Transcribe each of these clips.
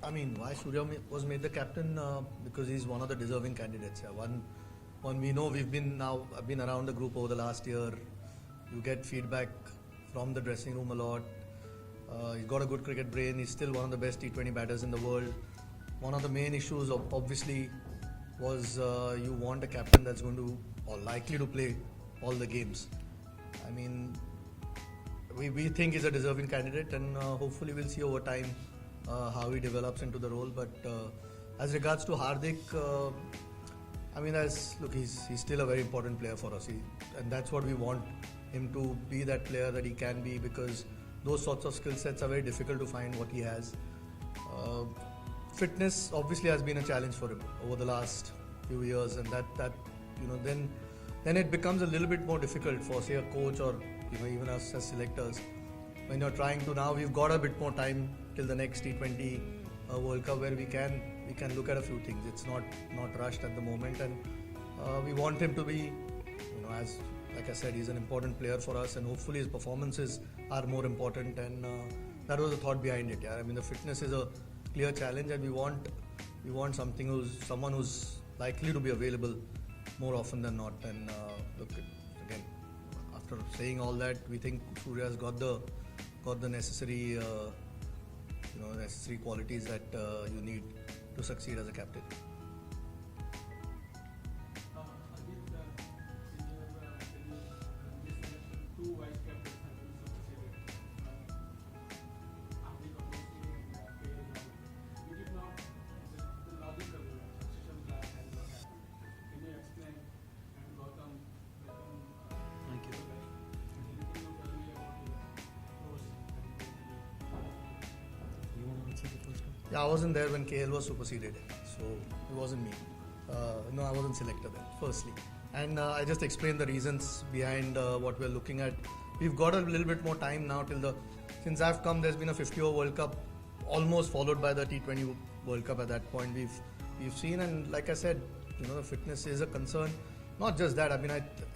I mean, why Surya was made the captain? Because he's one of the deserving candidates. Yeah. One we know I've been around the group over the last year. You get feedback from the dressing room a lot. He's got a good cricket brain. He's still one of the best T20 batters in the world. One of the main issues, obviously, was you want a captain that's going to or likely to play all the games. I mean, we think he's a deserving candidate, and hopefully we'll see over time how he develops into the role. But as regards to Hardik, I mean, he's still a very important player for us, and that's what we want him to be, that player that he can be, because those sorts of skill sets are very difficult to find what he has. Fitness obviously has been a challenge for him over the last few years, and that then it becomes a little bit more difficult for, say, a coach or even us as selectors when you're trying to. Now we've got a bit more time till the next T20 World Cup where we can look at a few things. It's not rushed at the moment, and we want him to be, as like I said, he's an important player for us, and hopefully his performances are more important, and that was the thought behind it. Yeah, I mean, the fitness is a clear challenge, and we want someone who's likely to be available more often than not. And look, again, after saying all that, we think Surya's got the necessary necessary qualities that you need to succeed as a captain. Two vice captains have been superseded. Hardik obviously and Yadav. We did not the logical succession plan has not happened. Can you explain? And Gautam, Thank you. Anything you tell me about those? You want to answer the first one? Yeah, I wasn't there when KL was superseded, so it wasn't me. No, I wasn't selected then, firstly. And I just explained the reasons behind what we're looking at. We've got a little bit more time now since I've come, there's been a 50-over World Cup, almost followed by the T20 World Cup at that point. We've seen, and like I said, the fitness is a concern. Not just that, I mean,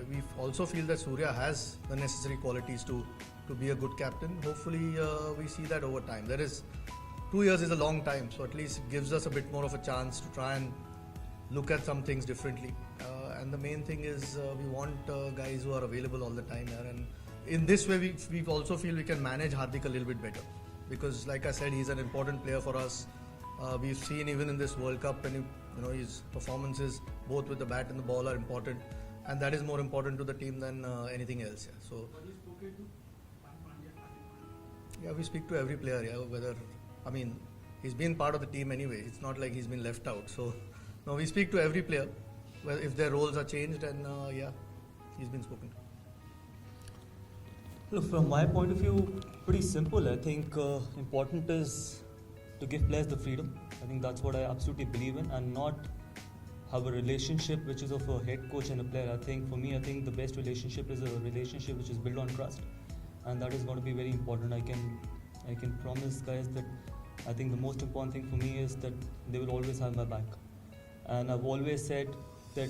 we also feel that Surya has the necessary qualities to be a good captain. Hopefully, we see that over time. 2 years is a long time, so at least it gives us a bit more of a chance to try and look at some things differently. And the main thing is we want guys who are available all the time here. And in this way, we also feel we can manage Hardik a little bit better. Because like I said, he's an important player for us. We've seen even in this World Cup, and his performances both with the bat and the ball are important. And that is more important to the team than anything else. Yeah. So, What is spoken to Pandya? yeah, we speak to every player. Yeah, he's been part of the team anyway. It's not like he's been left out. So, no, we speak to every player. Well, if their roles are changed, and he's been spoken to. Look, from my point of view, pretty simple. I think important is to give players the freedom. I think that's what I absolutely believe in, and not have a relationship which is of a head coach and a player. I think the best relationship is a relationship which is built on trust, and that is going to be very important. I can promise guys that I think the most important thing for me is that they will always have my back. And I've always said that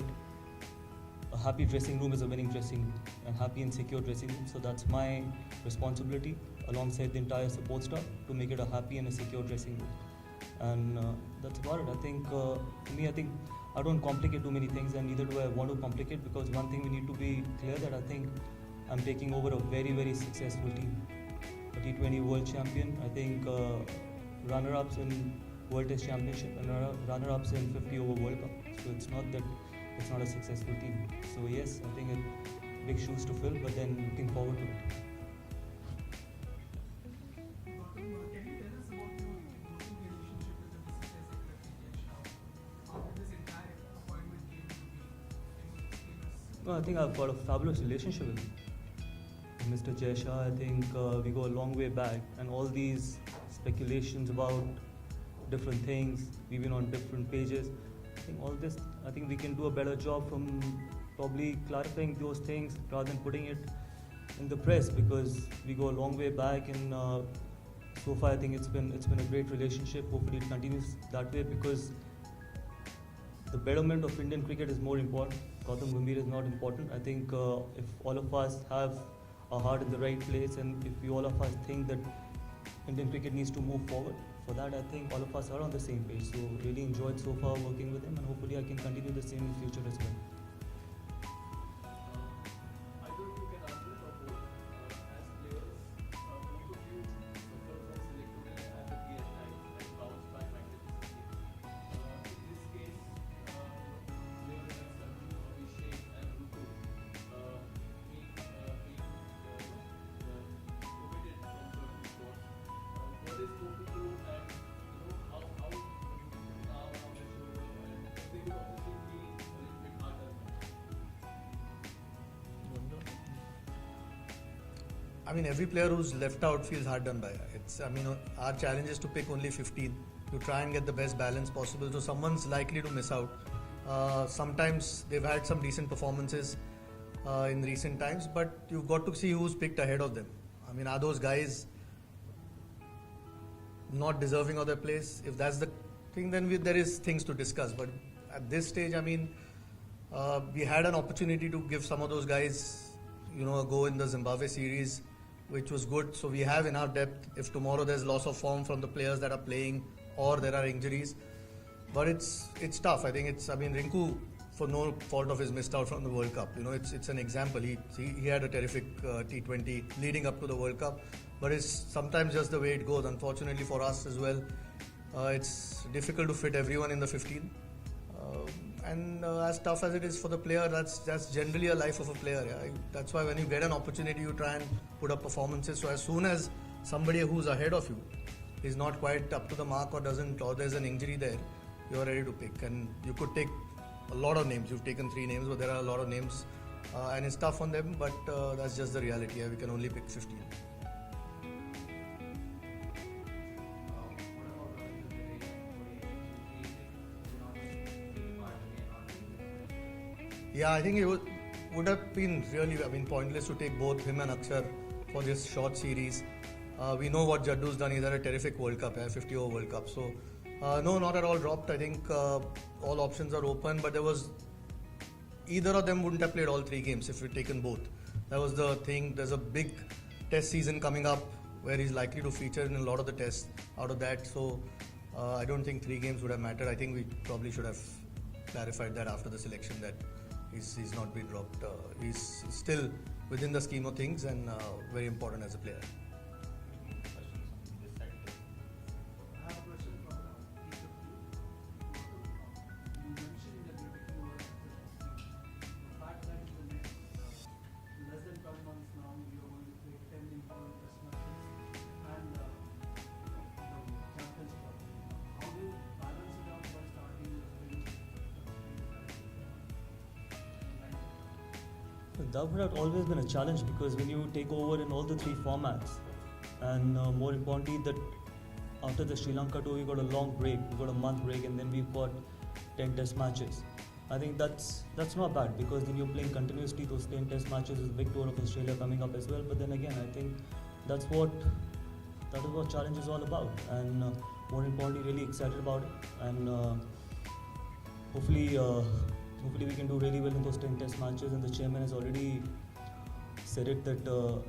a happy dressing room is a winning dressing room, and happy and secure dressing room. So that's my responsibility alongside the entire support staff to make it a happy and a secure dressing room. And that's about it. I think for me, I don't complicate too many things, and neither do I want to complicate, because one thing we need to be clear that I think I'm taking over a very, very successful team. A T20 World Champion, I think runner-ups in World Test Championship and runner-ups in 50-over World Cup. So it's not that it's not a successful team. So yes, I think it's big shoes to fill, but then looking forward to it. Gautam, can you tell us about your working relationship with the Mrs. Secretary? How did this entire appointment came to be? Can you explain us? No, I think I've got a fabulous relationship with him. Mr. Jaisha, I think we go a long way back, and all these speculations about different things, we've been on different pages. I think we can do a better job from probably clarifying those things rather than putting it in the press, because we go a long way back, and so far I think it's been a great relationship. Hopefully it continues that way, because the betterment of Indian cricket is more important. Gautam Gambhir is not important. I think if all of us have our heart in the right place, and if we all of us think that Indian cricket needs to move forward, for that, I think all of us are on the same page. So really enjoyed so far working with him, and hopefully I can continue the same in future as well. Either of you can answer or both. As players, both of you suffer from selectivity at the key at times and bounce back magnetism. In this case, players like Sanju, Abhishek, and Rutu being omitted from certain squads. What is spoken to and how you now on the shoulder, and they would obviously be a little bit harder. I mean, every player who's left out feels hard done by. Our challenge is to pick only 15 to try and get the best balance possible. So someone's likely to miss out. Sometimes they've had some decent performances in recent times, but you've got to see who's picked ahead of them. I mean, are those guys not deserving of their place? If that's the thing, then there is things to discuss. But at this stage, we had an opportunity to give some of those guys, a go in the Zimbabwe series, which was good. So we have enough depth if tomorrow there's loss of form from the players that are playing or there are injuries. But it's tough. Rinku, for no fault of his, missed out from the World Cup. It's an example. He had a terrific T20 leading up to the World Cup. But it's sometimes just the way it goes. Unfortunately for us as well, it's difficult to fit everyone in the 15. And as tough as it is for the player, that's generally a life of a player. Yeah? That's why when you get an opportunity, you try and put up performances. So as soon as somebody who's ahead of you is not quite up to the mark or there's an injury there, you're ready to pick. And you could take a lot of names. You've taken 3 names, but there are a lot of names. And it's tough on them, but that's just the reality. Yeah? We can only pick 15. Yeah, I think it would have been really pointless to take both him and Akshar for this short series. We know what Jaddu's done. He's had a terrific World Cup, 50-over World Cup. So, no, not at all dropped. I think all options are open, but either of them wouldn't have played all 3 games if we'd taken both. That was the thing. There's a big test season coming up where he's likely to feature in a lot of the tests out of that. So, I don't think 3 games would have mattered. I think we probably should have clarified that after the selection that he's not been dropped. He's still within the scheme of things and very important as a player. I have a question for each of you. You mentioned that you're taking over the fact that in the next less than 12 months now, you're going to play 10 important test matches and the Champions Cup. How do you balance it out while starting That would have always been a challenge, because when you take over in all the 3 formats, and more importantly that after the Sri Lanka tour we got a long break, we got a month break, and then we've got 10 test matches. I think that's not bad, because then you're playing continuously those 10 test matches. Is a big tour of Australia coming up as well. But then again, I think that is what challenge is all about, and more importantly really excited about it, and hopefully we can do really well in those 10 test matches. And the chairman has already said it that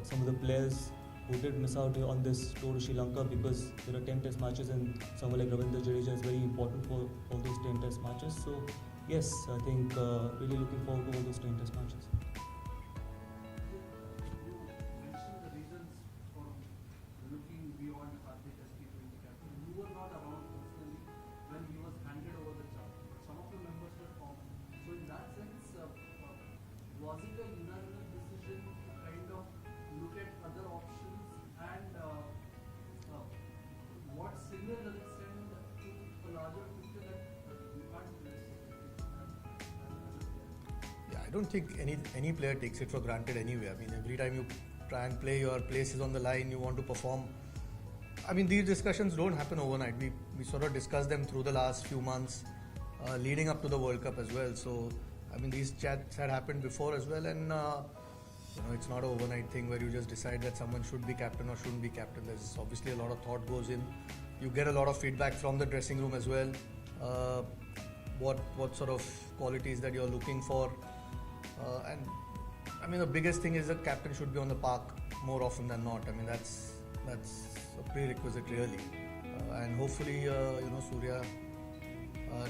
some of the players who did miss out on this tour to Sri Lanka, because there are 10 test matches and someone like Ravindra Jadeja is very important for all those 10 test matches. So yes, I think really looking forward to all those 10 test matches. You mentioned the reasons for looking beyond Hardik as T20 captain. You were not around personally when he was handed over the job, but some of the members were formed. So in that sense, was it a unanimous decision to kind of look at other options, and what signal does it send to a larger picture that you can't do this as a player? Yeah, I don't think any player takes it for granted anyway. Every time you try and play, your place is on the line, you want to perform. These discussions don't happen overnight. We sort of discussed them through the last few months leading up to the World Cup as well. So, these chats had happened before as well, and it's not an overnight thing where you just decide that someone should be captain or shouldn't be captain. There's obviously a lot of thought goes in. You get a lot of feedback from the dressing room as well. What sort of qualities that you're looking for, and the biggest thing is that captain should be on the park more often than not. That's a prerequisite really. and hopefully Surya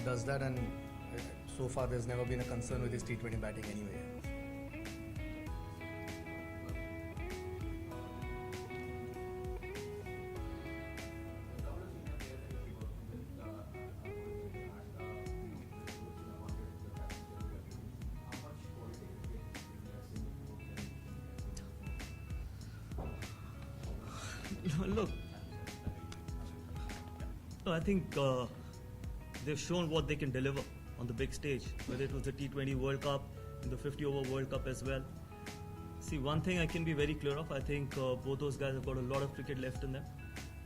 does that. And so far, there's never been a concern with his T20 batting anyway. Look, I think they've shown what they can deliver on the big stage, whether it was the T20 World Cup, in the 50-over World Cup as well. See, one thing I can be very clear of, I think both those guys have got a lot of cricket left in them.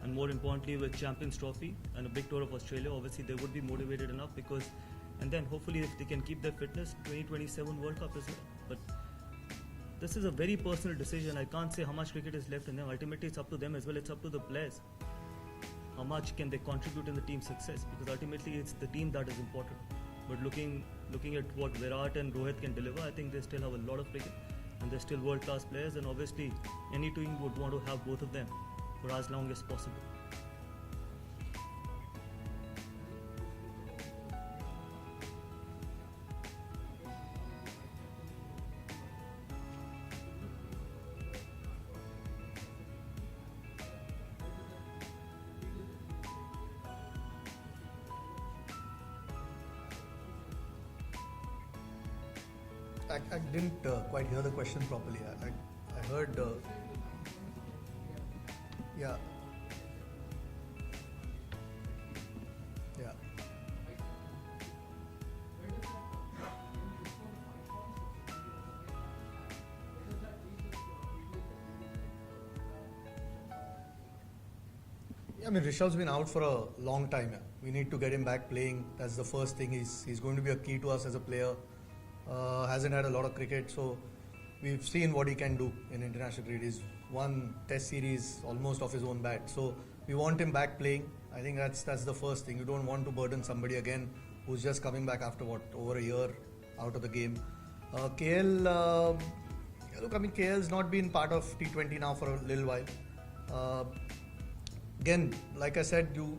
And more importantly, with Champions Trophy and a big tour of Australia, obviously they would be motivated enough because, and then hopefully if they can keep their fitness, 2027 World Cup as well. But this is a very personal decision. I can't say how much cricket is left in them. Ultimately, it's up to them as well. It's up to the players. How much can they contribute in the team's success? Because ultimately, it's the team that is important. But looking at what Virat and Rohit can deliver, I think they still have a lot of cricket, and they're still world-class players. And obviously, any team would want to have both of them for as long as possible. I didn't quite hear the question properly. I heard. Yeah. Yeah. I mean, Rishabh's been out for a long time. Yeah. We need to get him back playing. That's the first thing. He's going to be a key to us as a player. Hasn't had a lot of cricket, so we've seen what he can do in international cricket. He's won Test series almost off his own bat, so we want him back playing. I think that's the first thing. You don't want to burden somebody again who's just coming back after over a year out of the game. KL, look, I mean, KL's not been part of T20 now for a little while. Again, like I said, you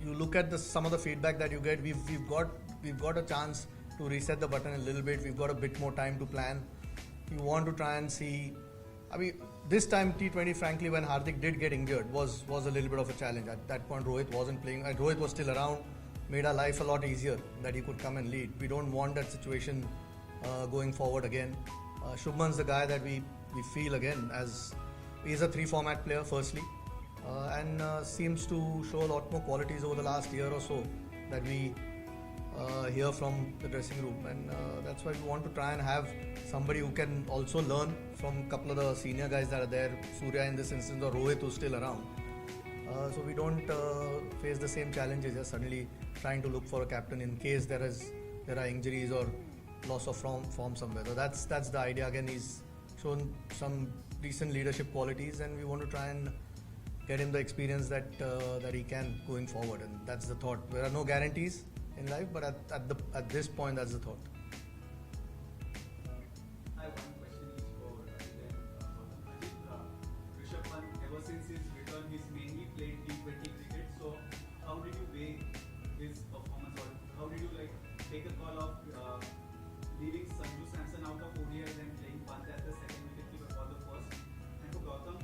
look at some of the feedback that you get. We've got a chance to reset the button a little bit. We've got a bit more time to plan. You want to try and see. I mean, this time T20, frankly, when Hardik did get injured, was a little bit of a challenge. At that point, Rohit wasn't playing. Rohit was still around, made our life a lot easier that he could come and lead. We don't want that situation going forward again. Shubman's the guy that we feel again as he's a 3-format player, firstly, and seems to show a lot more qualities over the last year or so that we hear from the dressing room, and that's why we want to try and have somebody who can also learn from a couple of the senior guys that are there, Surya in this instance or Rohit who's still around, so we don't face the same challenges as suddenly trying to look for a captain in case there are injuries or loss of form somewhere. So that's the idea. Again, he's shown some decent leadership qualities, and we want to try and get him the experience that he can going forward, and that's the thought. There are no guarantees in life, but at this point, that's the thought. I have one question each for Ajit. Rishabh Pant, ever since his return, he's mainly played T20 cricket. So, how did you weigh his performance, or how did you take a call of leaving Sanju Samson out of ODIs and playing Pant as the second wicketkeeper for the first? And for Gautam,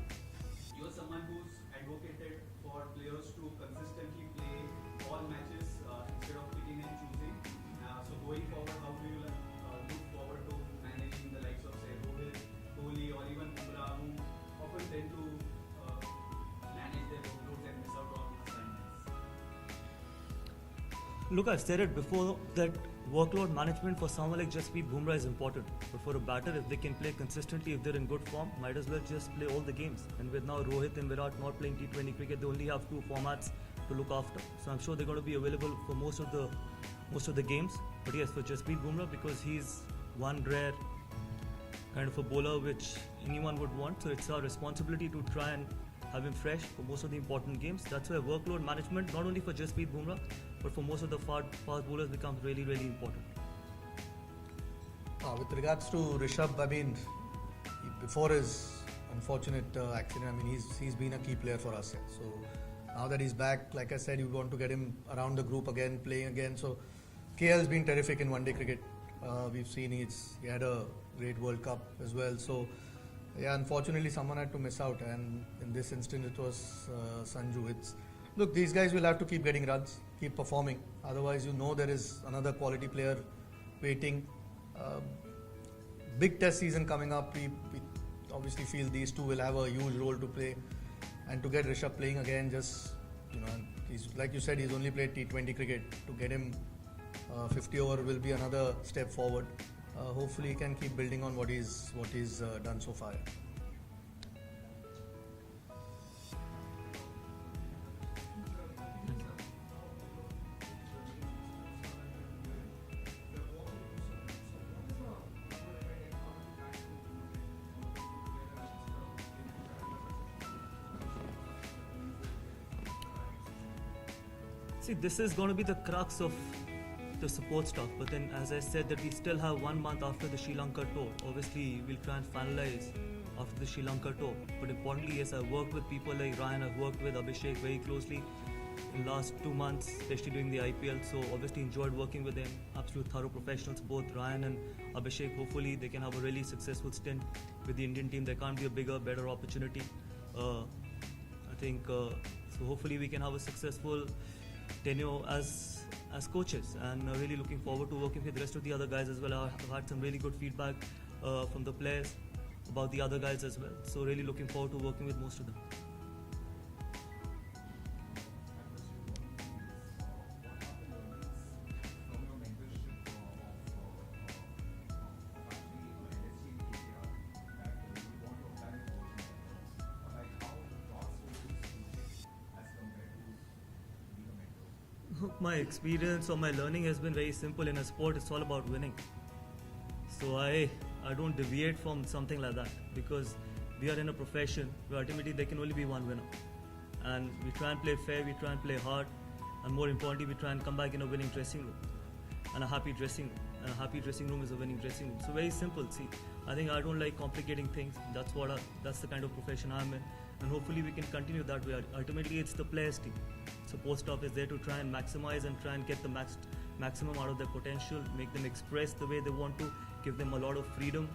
you're someone who's advocated for players to consistently play all matches instead of picking and choosing. So going forward, how do you look forward to managing the likes of say Rohit, Kohli, or even Kumar, who often tend to manage their workloads and miss out on assignments? Look, I've said it before that workload management for someone like Jasprit Bumrah is important. But for a batter, if they can play consistently, if they're in good form, might as well just play all the games. And with now Rohit and Virat not playing T20 cricket, they only have 2 formats to look after. So I'm sure they're going to be available for most of the games. But yes, for Jasprit Bumrah, because he's one rare kind of a bowler which anyone would want, so it's our responsibility to try and have him fresh for most of the important games. That's why workload management, not only for Jasprit Bumrah, but for most of the fast bowlers, becomes really, really important. With regards to Rishabh, I mean, before his unfortunate accident, I mean, he's been a key player for us. So Now that he's back, like I said, you want to get him around the group again, playing again. So KL's been terrific in one-day cricket. We've seen he had a great World Cup as well. So yeah, unfortunately, someone had to miss out, and in this instance, it was Sanju. Look, these guys will have to keep getting runs, keep performing. Otherwise, there is another quality player waiting. Big test season coming up. We obviously feel these two will have a huge role to play. And to get Rishabh playing again, he's like you said, he's only played T20 cricket. To get him 50 over will be another step forward. Hopefully, he can keep building on what he's done so far. See, this is going to be the crux of the support stuff. But then, as I said, that we still have 1 month after the Sri Lanka tour. Obviously, we'll try and finalize after the Sri Lanka tour. But importantly, yes, I've worked with people like Ryan. I've worked with Abhishek very closely in the last 2 months, especially during the IPL. So obviously enjoyed working with them. Absolute thorough professionals, both Ryan and Abhishek. Hopefully, they can have a really successful stint with the Indian team. There can't be a bigger, better opportunity. I think so. Hopefully, we can have a successful tenure as coaches, and really looking forward to working with the rest of the other guys as well. I've had some really good feedback from the players about the other guys as well, so really looking forward to working with most of them. My experience or my learning has been very simple. In a sport, it's all about winning. So I don't deviate from something like that, because we are in a profession where ultimately there can only be one winner. And we try and play fair, we try and play hard, and more importantly, we try and come back in a winning dressing room and a happy dressing room. And a happy dressing room is a winning dressing room. So very simple. See, I think I don't like complicating things. That's the kind of profession I'm in, and hopefully we can continue that way. Ultimately, it's the players' team. Support staff is there to try and maximize and try and get the maximum out of their potential, make them express the way they want to, give them a lot of freedom,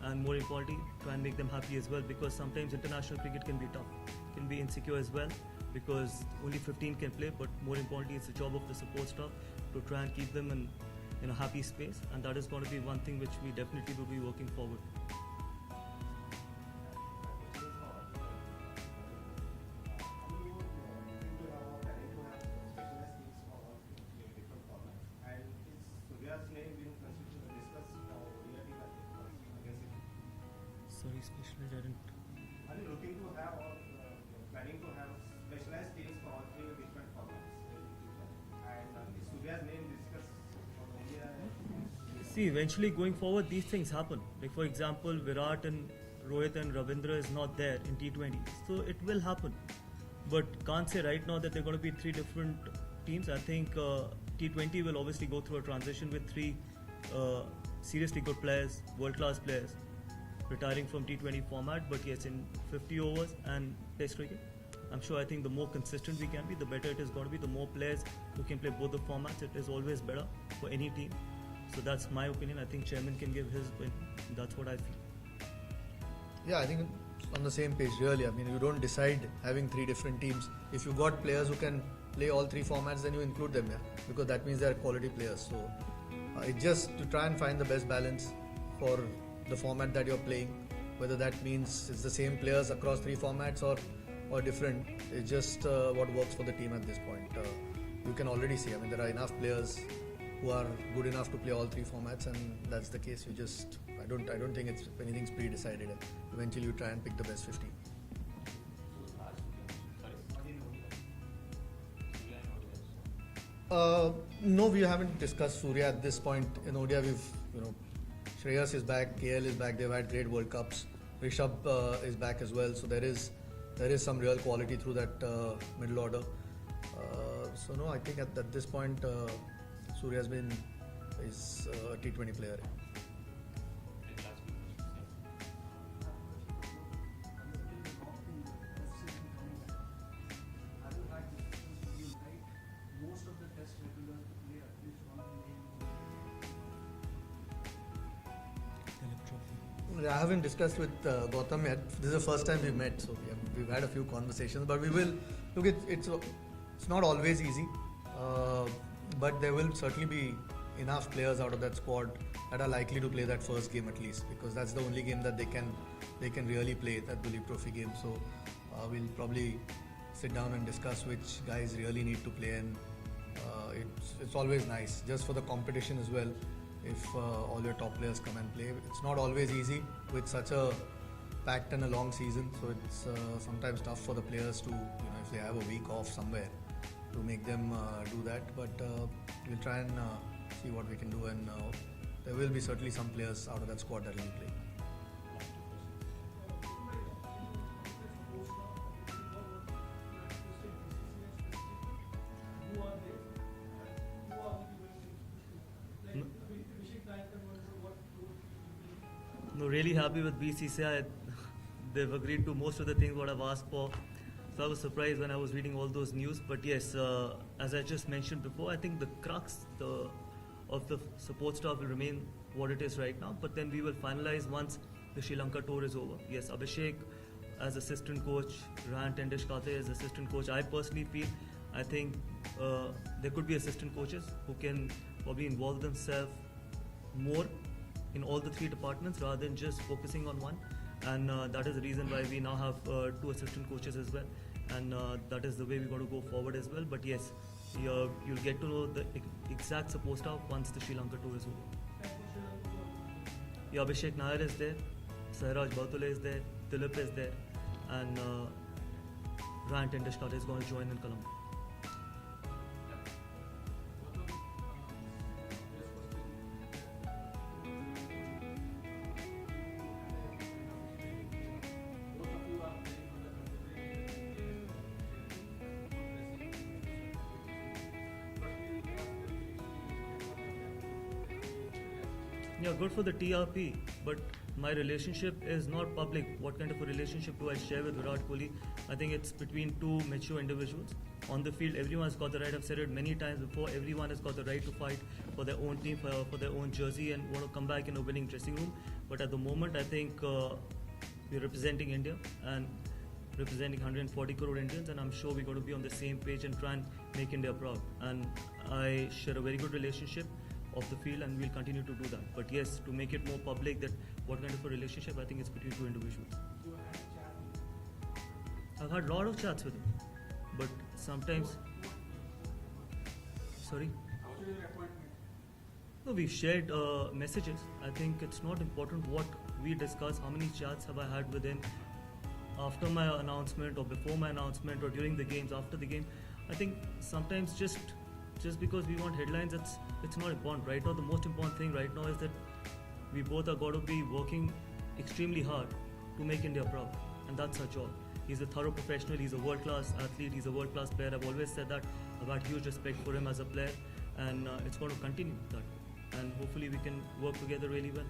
and more importantly, try and make them happy as well, because sometimes international cricket can be tough, can be insecure as well, because only 15 can play, but more importantly, it's the job of the support staff to try and keep them in a happy space, and that is going to be one thing which we definitely will be working forward. Sorry, specialized, I didn't. Are you looking to have or planning to have specialized teams for all three different formats? And is Surya's name discussed for India? See, eventually going forward, these things happen. Like for example, Virat and Rohit and Ravindra is not there in T20, so it will happen. But can't say right now that they're going to be 3 different teams. I think T20 will obviously go through a transition with 3 seriously good players, world-class players, retiring from T20 format, but yes, in 50 overs and Test cricket, I'm sure I think the more consistent we can be, the better it is going to be. The more players who can play both the formats, it is always better for any team. So that's my opinion. I think Chairman can give his opinion. That's what I feel. Yeah, I think on the same page really. I mean, you don't decide having 3 different teams. If you got players who can play all 3 formats, then you include them, because that means they are quality players. So it's just to try and find the best balance for the format that you're playing, whether that means it's the same players across 3 formats or different. It's just what works for the team at this point. You can already see, I mean, there are enough players who are good enough to play all 3 formats, and that's the case. I don't think anything's pre-decided. Eventually you try and pick the best 15. No, we haven't discussed Surya at this point. In ODI, Shreyas is back, KL is back. They've had great World Cups. Rishabh is back as well. So there is some real quality through that middle order. So no, I think at this point, Surya is a T20 player. Have you had I haven't discussed with Gautam yet. This is the first time we met, so we've had a few conversations. But we will look. It's not always easy, but there will certainly be enough players out of that squad that are likely to play that first game at least, because that's the only game that they can really play, that Duleep Trophy game. So we'll probably sit down and discuss which guys really need to play, and it's always nice just for the competition as well. If all your top players come and play, it's not always easy with such a packed and a long season. So it's sometimes tough for the players to, if they have a week off somewhere, to make them do that. But we'll try and see what we can do, and there will be certainly some players out of that squad that will play. No, really happy with BCCI. They've agreed to most of the things what I've asked for. So I was surprised when I was reading all those news. But yes, as I just mentioned before, I think the crux of the support staff will remain what it is right now. But then we will finalize once the Sri Lanka tour is over. Yes, Abhishek as assistant coach, Ryan Tendishkate as assistant coach. I personally feel, I think there could be assistant coaches who can probably involve themselves more in all the three departments rather than just focusing on one, and that is the reason why we now have two assistant coaches as well, and that is the way we're going to go forward as well. But yes, you'll get to know the exact support staff once the Sri Lanka tour is over. Yeah, Abhishek Nair is there, Sairaj Bautule is there, Dilip is there, and Ryan Tendishkate is going to join in Colombo. Yeah, good for the TRP, but my relationship is not public. What kind of a relationship do I share with Virat Kohli? I think it's between two mature individuals. On the field, everyone has got the right, I've said it many times before, everyone has got the right to fight for their own team, for their own jersey, and want to come back in a winning dressing room. But at the moment, I think we're representing India and representing 140 crore Indians, and I'm sure we're going to be on the same page and try and make India proud. And I share a very good relationship of the field, and we'll continue to do that. But yes, to make it more public that what kind of a relationship, I think it's between two individuals. I've had a lot of chats with him, but sometimes... Sorry? No, we've shared messages. I think it's not important what we discuss, how many chats have I had with him after my announcement or before my announcement or during the games, after the game. I think sometimes just because we want headlines, it's not important. Right now, the most important thing right now is that we both are going to be working extremely hard to make India proud, and that's our job. He's a thorough professional, he's a world-class athlete, he's a world-class player. I've always said that. I've had huge respect for him as a player, and it's going to continue that. And hopefully we can work together really well.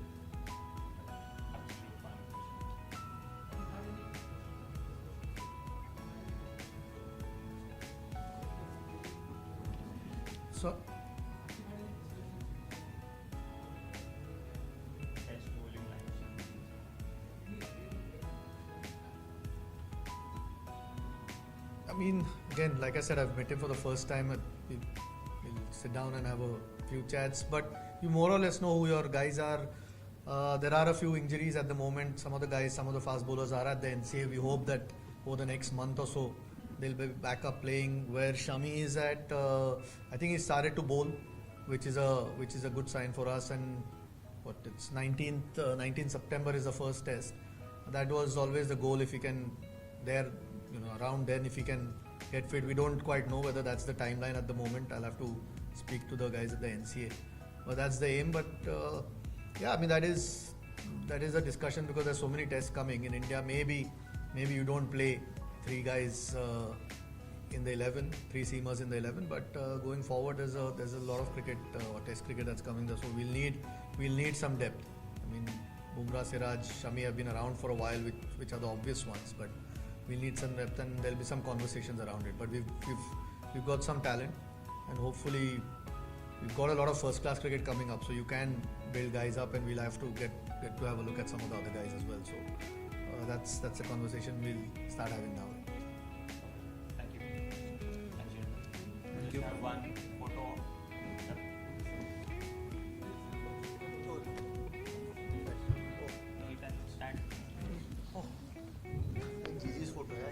So, I mean, again, like I said, I've met him for the first time. We'll sit down and have a few chats, but you more or less know who your guys are. There are a few injuries at the moment. Some of the guys, some of the fast bowlers are at the NCA. We hope that over the next month or so, they'll be back up playing. Where Shami is at, I think he started to bowl, which is a good sign for us. And it's 19th September is the first test. That was always the goal. If he can, around then, if he can get fit. We don't quite know whether that's the timeline at the moment. I'll have to speak to the guys at the NCA. But that's the aim. But yeah, I mean that is a discussion because there's so many tests coming in India. Maybe you don't play three guys in the 11, three seamers in the 11. But going forward, there's a lot of cricket or test cricket that's coming there. So we'll need some depth. I mean, Bumrah, Siraj, Shami have been around for a while, which are the obvious ones. But we'll need some depth, and there'll be some conversations around it. But we've got some talent, and hopefully we've got a lot of first-class cricket coming up. So you can build guys up, and we'll have to get get to have a look at some of the other guys as well. So that's a conversation we'll start having now. Thank you. Thank you. Have one photo. You can stand. Gigi's photo, yeah.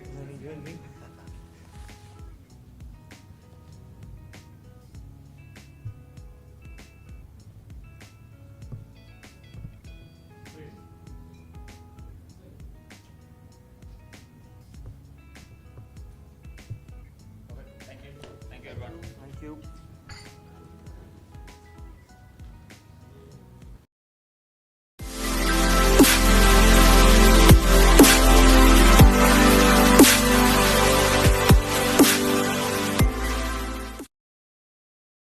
Thank you. Thank you, everyone. Thank you.